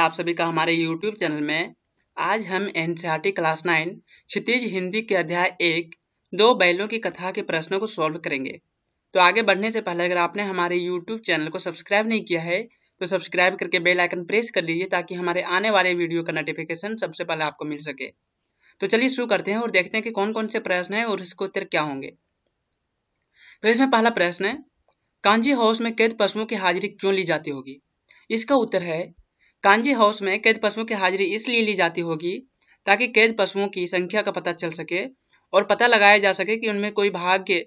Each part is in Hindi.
आप सभी का हमारे YouTube चैनल में। आज हम एनसीईआरटी क्लास 9 क्षितिज हिंदी के अध्याय 1 दो बैलों की कथा के प्रश्नों को सॉल्व करेंगे। तो आगे बढ़ने से पहले अगर आपने हमारे YouTube चैनल को सब्सक्राइब नहीं किया है तो सब्सक्राइब करके बेल आइकन प्रेस कर लीजिए ताकि हमारे आने वाले वीडियो का नोटिफिकेशन सबसे पहले आपको मिल सके। तो चलिए शुरू करते हैं और देखते हैं कि कौन कौन से प्रश्न हैं और इसके उत्तर क्या होंगे। तो इसमें पहला प्रश्न है, कांजी हाउस में कैद पशुओं की हाजिरी क्यों ली जाती होगी? इसका उत्तर है, कांजी हाउस में कैद पशुओं की हाजिरी इसलिए ली जाती होगी ताकि कैद पशुओं की संख्या का पता चल सके और पता लगाया जा सके कि उनमें कोई भाग्य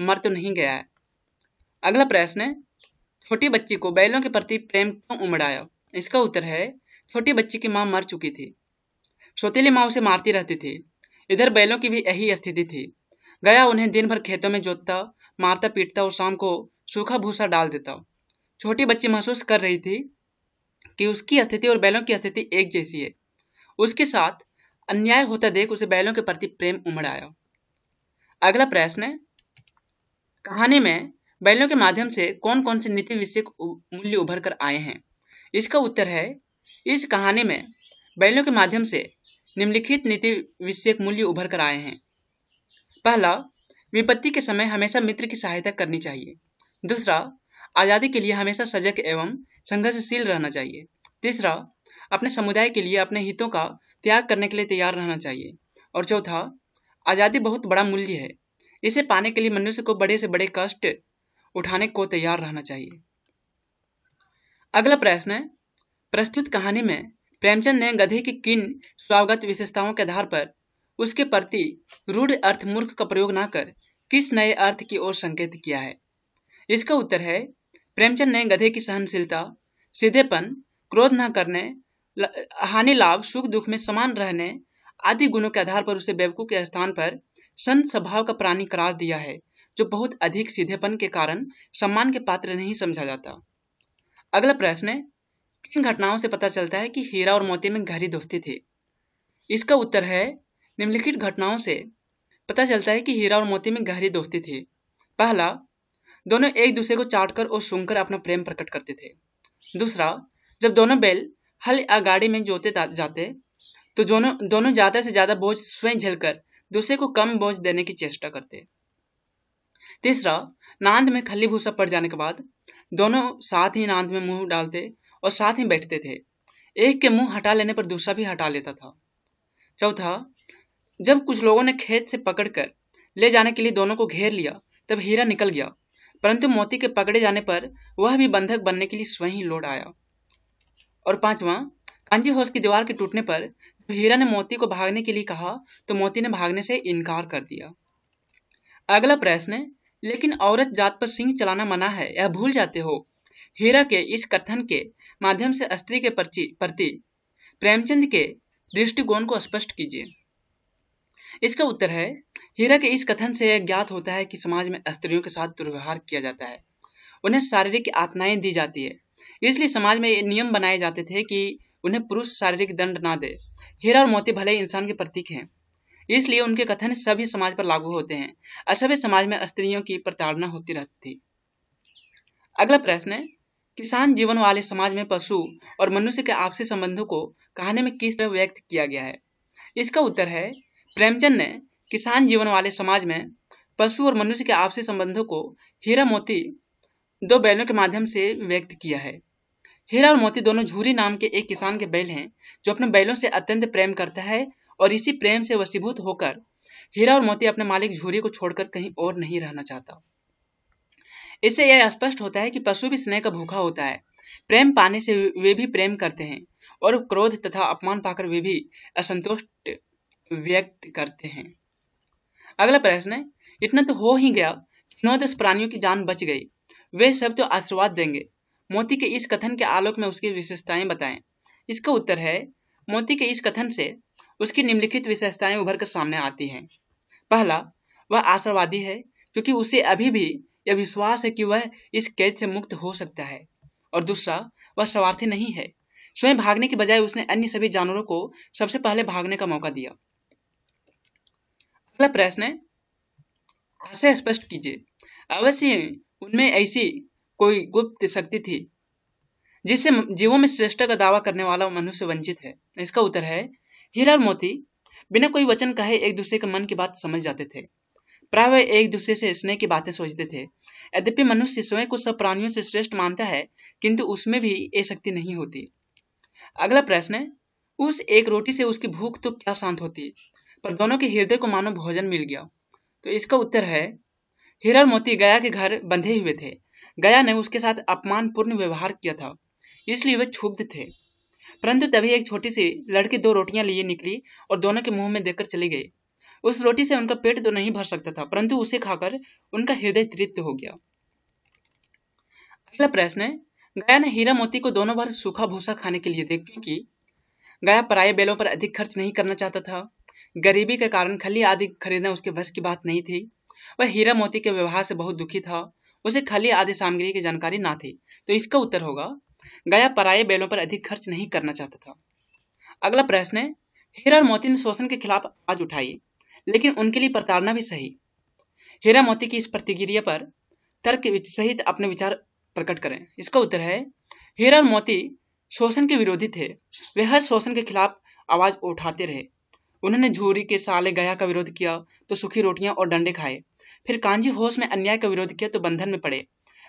मर तो नहीं गया है। अगला प्रश्न है, छोटी बच्ची को बैलों के प्रति प्रेम क्यों उमड़ आया? इसका उत्तर है, छोटी बच्ची की मां मर चुकी थी। सौतेली मां उसे मारती रहती थी। इधर बैलों की भी यही स्थिति थी। गया उन्हें दिन भर खेतों में जोतता, मारता पीटता और शाम को सूखा भूसा डाल देता। छोटी बच्ची महसूस कर रही थी कि उसकी स्थिति और बैलों की स्थिति एक जैसी है। उसके साथ अन्याय होता देख उसे बैलों के प्रति प्रेम उमड़ आया। अगला प्रश्न है, कहानी में बैलों के माध्यम से कौन कौन से नीति विषयक मूल्य उभर कर आए हैं? इसका उत्तर है, इस कहानी में बैलों के माध्यम से निम्नलिखित नीति विषयक मूल्य उभर कर आए हैं। पहला, विपत्ति के समय हमेशा मित्र की सहायता करनी चाहिए। दूसरा, आजादी के लिए हमेशा सजग एवं संघर्षशील रहना चाहिए। तीसरा, अपने समुदाय के लिए अपने हितों का त्याग करने के लिए तैयार रहना चाहिए। और चौथा, आजादी बहुत बड़ा मूल्य है, इसे पाने के लिए मनुष्य को बड़े से बड़े कष्ट उठाने को तैयार रहना चाहिए। अगला प्रश्न है, प्रस्तुत कहानी में प्रेमचंद ने गधे की किन स्वभावगत विशेषताओं के आधार पर उसके प्रति रूढ़ अर्थ मूर्ख का प्रयोग न कर किस नए अर्थ की ओर संकेत किया है? इसका उत्तर है, प्रेमचंद ने गधे की सहनशीलता, सीधेपन, क्रोध न करने, हानि लाभ सुख दुख में समान रहने आदि गुणों के आधार पर उसे बेवकूफ के स्थान पर संत स्वभाव का प्राणी करार दिया है, जो बहुत अधिक सीधेपन के कारण सम्मान के पात्र नहीं समझा जाता। अगला प्रश्न है, किन घटनाओं से पता चलता है कि हीरा और मोती में गहरी दोस्ती थी? इसका उत्तर है, निम्नलिखित घटनाओं से पता चलता है कि हीरा और मोती में गहरी दोस्ती थी। पहला, दोनों एक दूसरे को चाटकर और सूंघकर अपना प्रेम प्रकट करते थे। दूसरा, जब दोनों बैल हल या गाड़ी में जोते जाते तो दोनों ज्यादा से ज्यादा बोझ स्वयं झेलकर दूसरे को कम बोझ देने की चेष्टा करते। तीसरा, नांद में खली भूसा पड़ जाने के बाद दोनों साथ ही नांद में मुंह डालते और साथ ही बैठते थे। एक के मुंह हटा लेने पर दूसरा भी हटा लेता था। चौथा, जब कुछ लोगों ने खेत से पकड़कर ले जाने के लिए दोनों को घेर लिया तब हीरा निकल गया, परंतु मोती के पकड़े जाने पर वह भी बंधक बनने के लिए स्वयं ही लौट आया। और पांचवा, कांजी हाउस की दीवार के टूटने पर हीरा ने मोती को भागने के लिए कहा तो मोती ने भागने से इनकार कर दिया। अगला प्रश्न है, लेकिन औरत जात पर सिंह चलाना मना है, यह भूल जाते हो? हीरा के इस कथन के माध्यम से स्त्री के प्रति प्रेमचंद के दृष्टिकोण को स्पष्ट कीजिए। इसका उत्तर है, हीरा के इस कथन से ज्ञात होता है कि समाज में स्त्रियों के साथ दुर्व्यवहार किया जाता है, उन्हें शारीरिक यातनाएं दी जाती है, इसलिए समाज में ये नियम बनाए जाते थे कि उन्हें पुरुष शारीरिक दंड ना दे। हीरा और मोती भले इंसान के प्रतीक हैं, इसलिए उनके कथन सभी समाज पर लागू होते हैं। असभ्य समाज में स्त्रियों की प्रताड़ना होती रहती थी। अगला प्रश्न है, किसान जीवन वाले समाज में पशु और मनुष्य के आपसी संबंधों को कहानी में किस तरह व्यक्त किया गया है? इसका उत्तर है, प्रेमचंद ने किसान जीवन वाले समाज में पशु और मनुष्य के आपसी संबंधों को हीरा मोती दो बैलों के माध्यम से व्यक्त किया है। हीरा और मोती दोनों झूरी नाम के एक किसान के बैल हैं, जो अपने बैलों से अत्यंत प्रेम करता है और इसी प्रेम से वशीभूत होकर हीरा और मोती अपने मालिक झूरी को छोड़कर कहीं और नहीं रहना चाहता। इससे यह स्पष्ट होता है कि पशु भी स्नेह का भूखा होता है। प्रेम पाने से वे भी प्रेम करते हैं और क्रोध तथा अपमान पाकर वे भी असंतोष व्यक्त करते हैं। अगला प्रश्न है, इतना तो हो ही गया कि 9-10 प्राणियों की जान बच गई, वे सब तो आशीर्वाद देंगे। मोती के इस कथन के आलोक में उसकी विशेषताएं बताएं। इसका उत्तर है, मोती के इस कथन से उसकी निम्नलिखित विशेषताएं उभर कर सामने आती हैं। पहला, वह आशावादी है क्योंकि उसे अभी भी यह विश्वास है कि वह इस कैद से मुक्त हो सकता है। और दूसरा, वह स्वार्थी नहीं है, स्वयं भागने की बजाय उसने अन्य सभी जानवरों को सबसे पहले भागने का मौका दिया। अगला प्रश्न है, आशय स्पष्ट कीजिए। अवश्य उनमें ऐसी कोई गुप्त शक्ति थी जिससे जीवों में श्रेष्ठ का दावा करने वाला मनुष्य वंचित है? इसका उत्तर है हीरा और मोती बिना कोई वचन कहे एक दूसरे के मन की बात समझ जाते थे। प्राय वे एक दूसरे से स्नेह की बातें सोचते थे। यद्यपि मनुष्य स्वयं को सब प्राणियों से श्रेष्ठ मानता है, किंतु उसमें भी ये शक्ति नहीं होती। अगला प्रश्न है, उस एक रोटी से उसकी भूख तो क्या शांत होती, पर दोनों के हृदय को मानो भोजन मिल गया। तो इसका उत्तर है हीरा और मोती गया के घर बंधे हुए थे। गया ने उसके साथ अपमानपूर्ण व्यवहार किया था, इसलिए वे क्षुब्ध थे। परंतु तभी एक छोटी सी लड़की 2 रोटियां लिए निकली और दोनों के मुंह में देकर चली गई। उस रोटी से उनका पेट तो नहीं भर सकता था, परंतु उसे खाकर उनका हृदय तृप्त हो गया। अगला प्रश्न है, गया ने हीरा मोती को दोनों बार सूखा भूसा खाने के लिए देखा कि गया पराये बैलों पर अधिक खर्च नहीं करना चाहता था। गरीबी के कारण खली आदि खरीदना उसके बस की बात नहीं थी। वह हीरा मोती के व्यवहार से बहुत दुखी था। उसे खली आदि सामग्री की जानकारी ना थी। तो इसका उत्तर होगा गया पराये बैलों पर अधिक खर्च नहीं करना चाहता था। अगला प्रश्न है, हीरा और मोती ने शोषण के खिलाफ आवाज उठाई, लेकिन उनके लिए प्रताड़ना भी सही। हीरा मोती की इस प्रतिक्रिया पर तर्क सहित अपने विचार प्रकट करें। इसका उत्तर है हीरा और मोती शोषण के विरोधी थे। वे हर शोषण के खिलाफ आवाज उठाते रहे। उन्होंने झूरी के साले गया का विरोध किया तो सूखी रोटियां और डंडे खाए। फिर कांजी होश में अन्याय का विरोध किया तो बंधन में पड़े।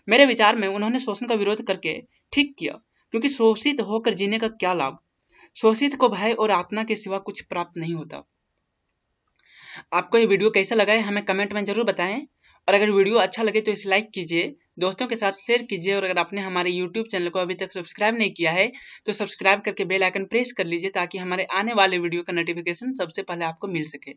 मेरे विचार में उन्होंने शोषण का विरोध करके ठीक किया, क्योंकि शोषित होकर जीने का क्या लाभ। शोषित को भय और यातना के सिवा कुछ प्राप्त नहीं होता। आपको ये वीडियो कैसा लगा है हमें कमेंट में जरूर बताएं, और अगर वीडियो अच्छा लगे तो इसे लाइक कीजिए, दोस्तों के साथ शेयर कीजिए, और अगर आपने हमारे YouTube चैनल को अभी तक सब्सक्राइब नहीं किया है तो सब्सक्राइब करके बेल आइकन प्रेस कर लीजिए, ताकि हमारे आने वाले वीडियो का नोटिफिकेशन सबसे पहले आपको मिल सके।